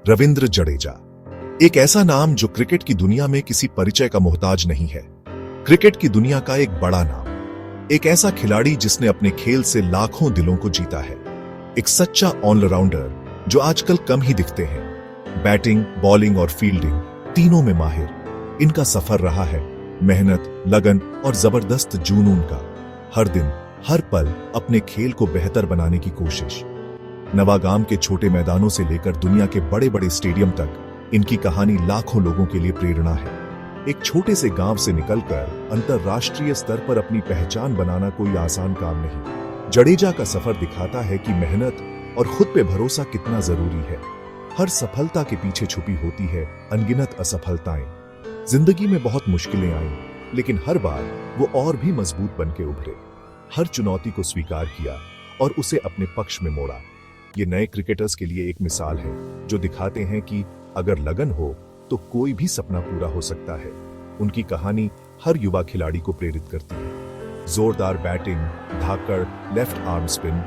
रविंद्र जडेजा, एक ऐसा नाम जो क्रिकेट की दुनिया में किसी परिचय का मोहताज नहीं है। क्रिकेट की दुनिया का एक बड़ा नाम, एक ऐसा खिलाड़ी जिसने अपने खेल से लाखों दिलों को जीता है, एक सच्चा ऑलराउंडर जो आजकल कम ही दिखते हैं। बैटिंग, बॉलिंग और फील्डिंग तीनों में माहिर इनका सफर रहा है। मेहनत, लगन और जबरदस्त जुनून का। हर दिन, हर पल अपने खेल को बेहतर बनाने की कोशिश। नवागाम के छोटे मैदानों से लेकर दुनिया के बड़े बड़े स्टेडियम तक इनकी कहानी लाखों लोगों के लिए प्रेरणा है। एक छोटे से गांव से निकलकर अंतरराष्ट्रीय स्तर पर अपनी पहचान बनाना कोई आसान काम नहीं। जडेजा का सफर दिखाता है कि मेहनत और खुद पे भरोसा कितना जरूरी है। हर सफलता के पीछे छुपी होती है अनगिनत असफलताएं। जिंदगी में बहुत मुश्किलें आई, लेकिन हर बार वो और भी मजबूत बनके उभरे। हर चुनौती को स्वीकार किया और उसे अपने पक्ष में मोड़ा। ये नए क्रिकेटर्स के लिए एक मिसाल है जो दिखाते हैं कि अगर लगन हो तो कोई भी सपना पूरा हो सकता है। उनकी कहानी हर युवा खिलाड़ी को प्रेरित करती है। जोरदार बैटिंग, धाकड़, लेफ्ट आर्म स्पिन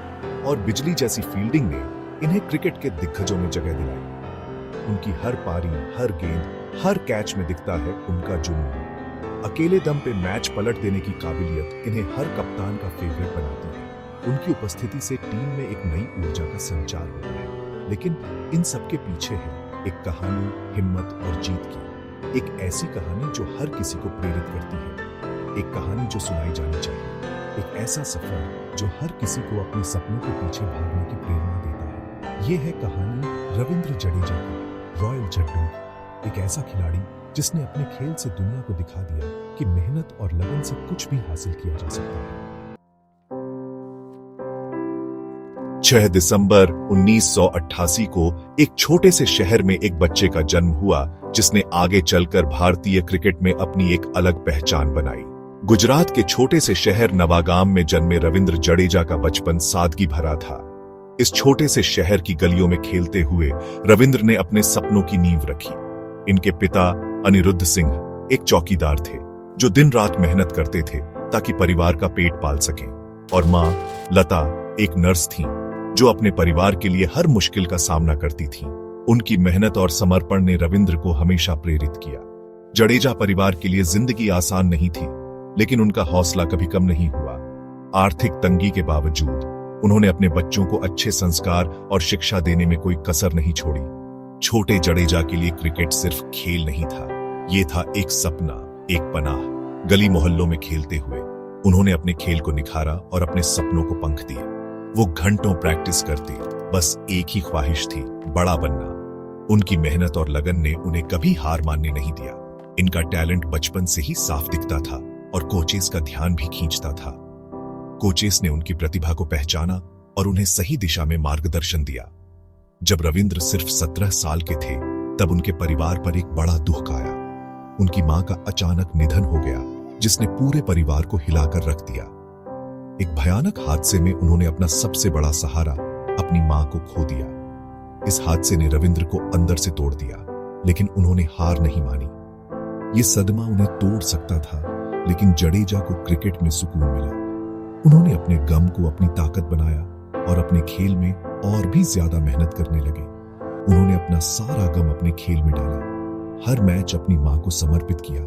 और बिजली जैसी फील्डिंग ने इन्हें क्रिकेट के दिग्गजों में जगह दिलाई। उनकी हर पारी, हर गेंद, हर कैच में दिखता है उनका जुनून। अकेले दम पे मैच पलट देने की काबिलियत इन्हें हर कप्तान का फेवरेट बनाती है। उनकी उपस्थिति से टीम में एक नई ऊर्जा का संचार होता है। लेकिन इन सबके पीछे है एक कहानी हिम्मत और जीत की। एक ऐसी कहानी जो हर किसी को प्रेरित करती है। एक कहानी जो सुनाई जानी चाहिए। एक ऐसा सफर जो हर किसी को अपने सपनों के पीछे भागने की प्रेरणा देता है। ये है कहानी रविंद्र जडेजा की, रॉयल जड्डू की। एक ऐसा खिलाड़ी जिसने अपने खेल से दुनिया को दिखा दिया कि मेहनत और लगन से कुछ भी हासिल किया जा सकता है। 6 दिसंबर 1988 को एक छोटे से शहर में एक बच्चे का जन्म हुआ जिसने आगे चलकर भारतीय क्रिकेट में अपनी एक अलग पहचान बनाई। गुजरात के छोटे से शहर नवागाम में जन्मे रविंद्र जडेजा का बचपन सादगी भरा था। इस छोटे से शहर की गलियों में खेलते हुए रविंद्र ने अपने सपनों की नींव रखी। इनके पिता अनिरुद्ध सिंह एक चौकीदार थे जो दिन रात मेहनत करते थे ताकि परिवार का पेट पाल सकें, और मां लता एक नर्स थीं जो अपने परिवार के लिए हर मुश्किल का सामना करती थीं। उनकी मेहनत और समर्पण ने रविंद्र को हमेशा प्रेरित किया। जडेजा परिवार के लिए जिंदगी आसान नहीं थी, लेकिन उनका हौसला कभी कम नहीं हुआ। आर्थिक तंगी के बावजूद उन्होंने अपने बच्चों को अच्छे संस्कार और शिक्षा देने में कोई कसर नहीं छोड़ी। छोटे जडेजा के लिए क्रिकेट सिर्फ खेल नहीं था, ये था एक सपना, एक पनाह। गली मोहल्लों में खेलते हुए उन्होंने अपने खेल को निखारा और अपने सपनों को पंख दिए। वो घंटों प्रैक्टिस करते, बस एक ही ख्वाहिश थी, बड़ा बनना। उनकी मेहनत और लगन ने उन्हें कभी हार मानने नहीं दिया। इनका टैलेंट बचपन से ही साफ दिखता था और कोचेस का ध्यान भी खींचता था। कोचेस ने उनकी प्रतिभा को पहचाना और उन्हें सही दिशा में मार्गदर्शन दिया। जब रविंद्र सिर्फ 17 साल के थे तब उनके परिवार पर एक बड़ा दुख आया। उनकी मां का अचानक निधन हो गया जिसने पूरे परिवार को हिलाकर रख दिया। एक भयानक हादसे में उन्होंने अपना सबसे बड़ा सहारा, अपनी मां को खो दिया। इस हादसे ने रविंद्र को अंदर से तोड़ दिया, लेकिन उन्होंने हार नहीं मानी। ये सदमा उन्हें तोड़ सकता था, लेकिन जडेजा को क्रिकेट में सुकून मिला। उन्होंने अपने गम को अपनी ताकत बनाया और अपने खेल में और भी ज्यादा मेहनत करने लगे। उन्होंने अपना सारा गम अपने खेल में डाला। हर मैच अपनी मां को समर्पित किया।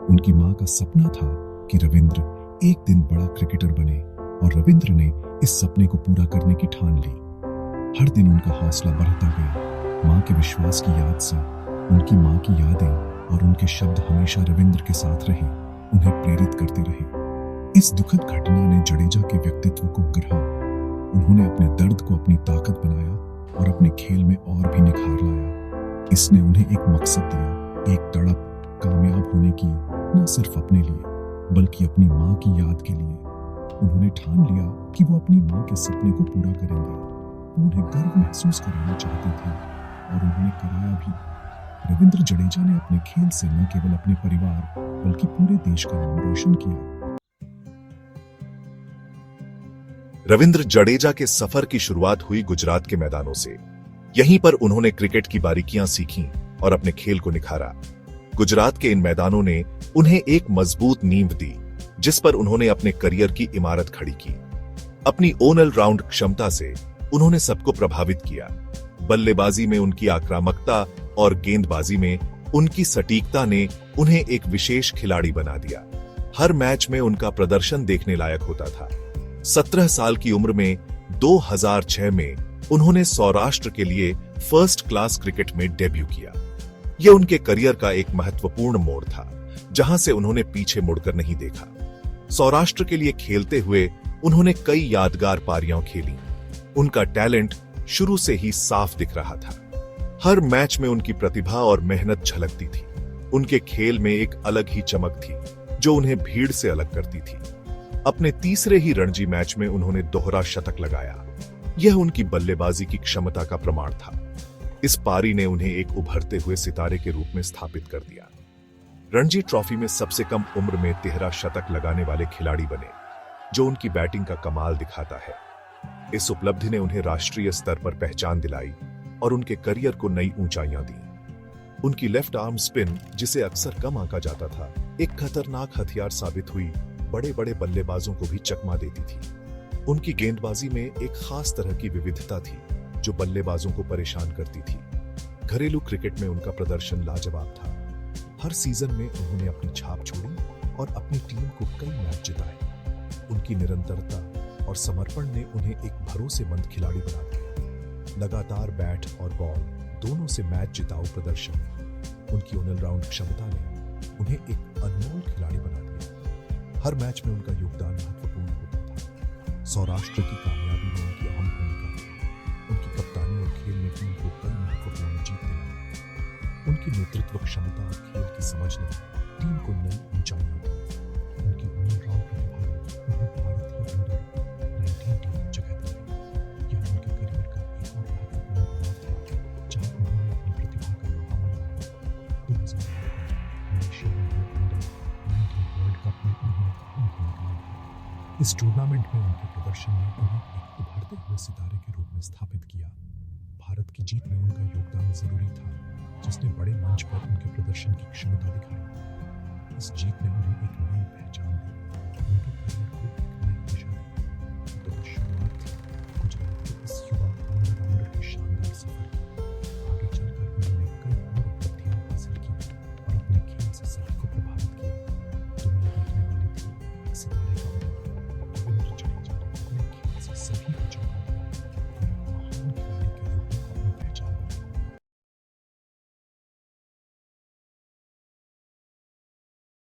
उनकी मां का सपना था कि रविंद्र एक दिन बड़ा क्रिकेटर बने, और रविंद्र ने इस सपने को पूरा करने की ठान ली। हर दिन उनका हौसला बढ़ता गया। मां के विश्वास की याद से उनकी मां की यादें और उनके शब्द हमेशा रविंद्र के साथ रहे, उन्हें प्रेरित करते रहे। इस दुखद घटना ने जडेजा के व्यक्तित्व को गढ़ा। उन्होंने अपने दर्द को अपनी ताकत बनाया और अपने खेल में और भी निखार लाया। इसने उन्हें एक मकसद दिया, एक तड़प, कामयाब होने की, न सिर्फ अपने लिए बल्कि अपनी मां की याद के लिए। उन्होंने ठान लिया कि वो अपनी मां के सपने को पूरा करेंगे। वो उन्हें गर्व महसूस कराना चाहते थे और उन्होंने कराया भी। रविंद्र जडेजा ने अपने खेल से न केवल अपने परिवार बल्कि पूरे देश का नाम रोशन किया। रविंद्र जडेजा के सफर की शुरुआत हुई गुजरात के मैदानों से। यहीं पर उन्होंने क्रिकेट की बारीकियां सीखीं और अपने खेल को निखारा। गुजरात के इन मैदानों ने उन्हें एक मजबूत नींव दी जिस पर उन्होंने अपने करियर की इमारत खड़ी की। अपनी ऑल राउंड क्षमता से उन्होंने सबको प्रभावित किया। बल्लेबाजी में उनकी आक्रामकता और गेंदबाजी में उनकी सटीकता ने उन्हें एक विशेष खिलाड़ी बना दिया। हर मैच में उनका प्रदर्शन देखने लायक होता था। 17 साल की उम्र में 2006 में उन्होंने सौराष्ट्र के लिए फर्स्ट क्लास क्रिकेट में डेब्यू किया। यह उनके करियर का एक महत्वपूर्ण मोड़ था, जहां से उन्होंने पीछे मुड़कर नहीं देखा। सौराष्ट्र के लिए खेलते हुए उन्होंने कई यादगार पारियां खेली। उनका टैलेंट शुरू से ही साफ दिख रहा था। हर मैच में उनकी प्रतिभा और मेहनत झलकती थी। उनके खेल में एक अलग ही चमक थी, जो उन्हें भीड़ से अलग करती थी। अपने तीसरे ही रणजी मैच में उन्होंने दोहरा शतक लगाया। यह उनकी बल्लेबाजी की क्षमता का प्रमाण था। इस पारी ने उन्हें एक उभरते हुए सितारे के रूप में स्थापित कर दिया। रणजी ट्रॉफी में सबसे कम उम्र में 13 शतक लगाने वाले खिलाड़ी बने, जो उनकी बैटिंग का कमाल दिखाता है। इस उपलब्धि ने उन्हें राष्ट्रीय स्तर पर पहचान दिलाई और उनके करियर को नई ऊंचाइयां दी। उनकी लेफ्ट आर्म स्पिन, जिसे अक्सर कम आंका जाता था, एक खतरनाक हथियार साबित हुई, बड़े बड़े बल्लेबाजों को भी चकमा देती थी। उनकी गेंदबाजी में एक खास तरह की विविधता थी, जो बल्लेबाजों को परेशान करती थी। घरेलू क्रिकेट में उनका प्रदर्शन लाजवाब था। हर सीजन में उन्होंने अपनी छाप छोड़ी और अपनी टीम को कई मैच जिताए। उनकी निरंतरता और समर्पण ने उन्हें एक भरोसेमंद खिलाड़ी बना दिया। लगातार बैट और बॉल दोनों से मैच जिताऊ प्रदर्शन, उनकी ऑलराउंड क्षमता ने उन्हें एक अनमोल खिलाड़ी बना दिया। हर मैच में उनका योगदान महत्वपूर्ण होता था। सौराष्ट्र की कामयाबी में उनकी अहम भूमिका थी। उनकी कप्तानी और खेल ने टीम को कई महत्वपूर्ण जीत दिलाई। उनकी नेतृत्व क्षमता और खेल की समझ ने टीम को नई ऊंचाइयां दी। उनकी ऑलराउंड प्रतिभा ने उन्हें भारत के अंडर 19 टीम में जगह दिलाई। यह उनके करियर का एक और महत्वपूर्ण पड़ाव था, जहां उन्होंने अपनी प्रतिभा का लोहा मनवाया। 2008 में मलेशिया में हुए अंडर 19 वर्ल्ड कप में उन्होंने अहम भूमिका निभाई। इस टूर्नामेंट में उनके प्रदर्शन ने उन्हें एक उभरते हुए सितारे के रूप में स्थापित किया। भारत की जीत में उनका योगदान जरूरी था, जिसने बड़े मंच पर उनके प्रदर्शन की क्षमता दिखाई। इस जीत ने उन्हें एक नई पहचान दी, उनके करियर को एक नई दिशा दी। तो शुरुआत थी गुजरात के इस युवा ऑलराउंडर के शानदार सफर की। आगे चलकर उन्होंने कई और उपलब्धियां हासिल की और अपने खेल से सभी को प्रभावित किया। दुनिया देखने वाली थी एक सितारा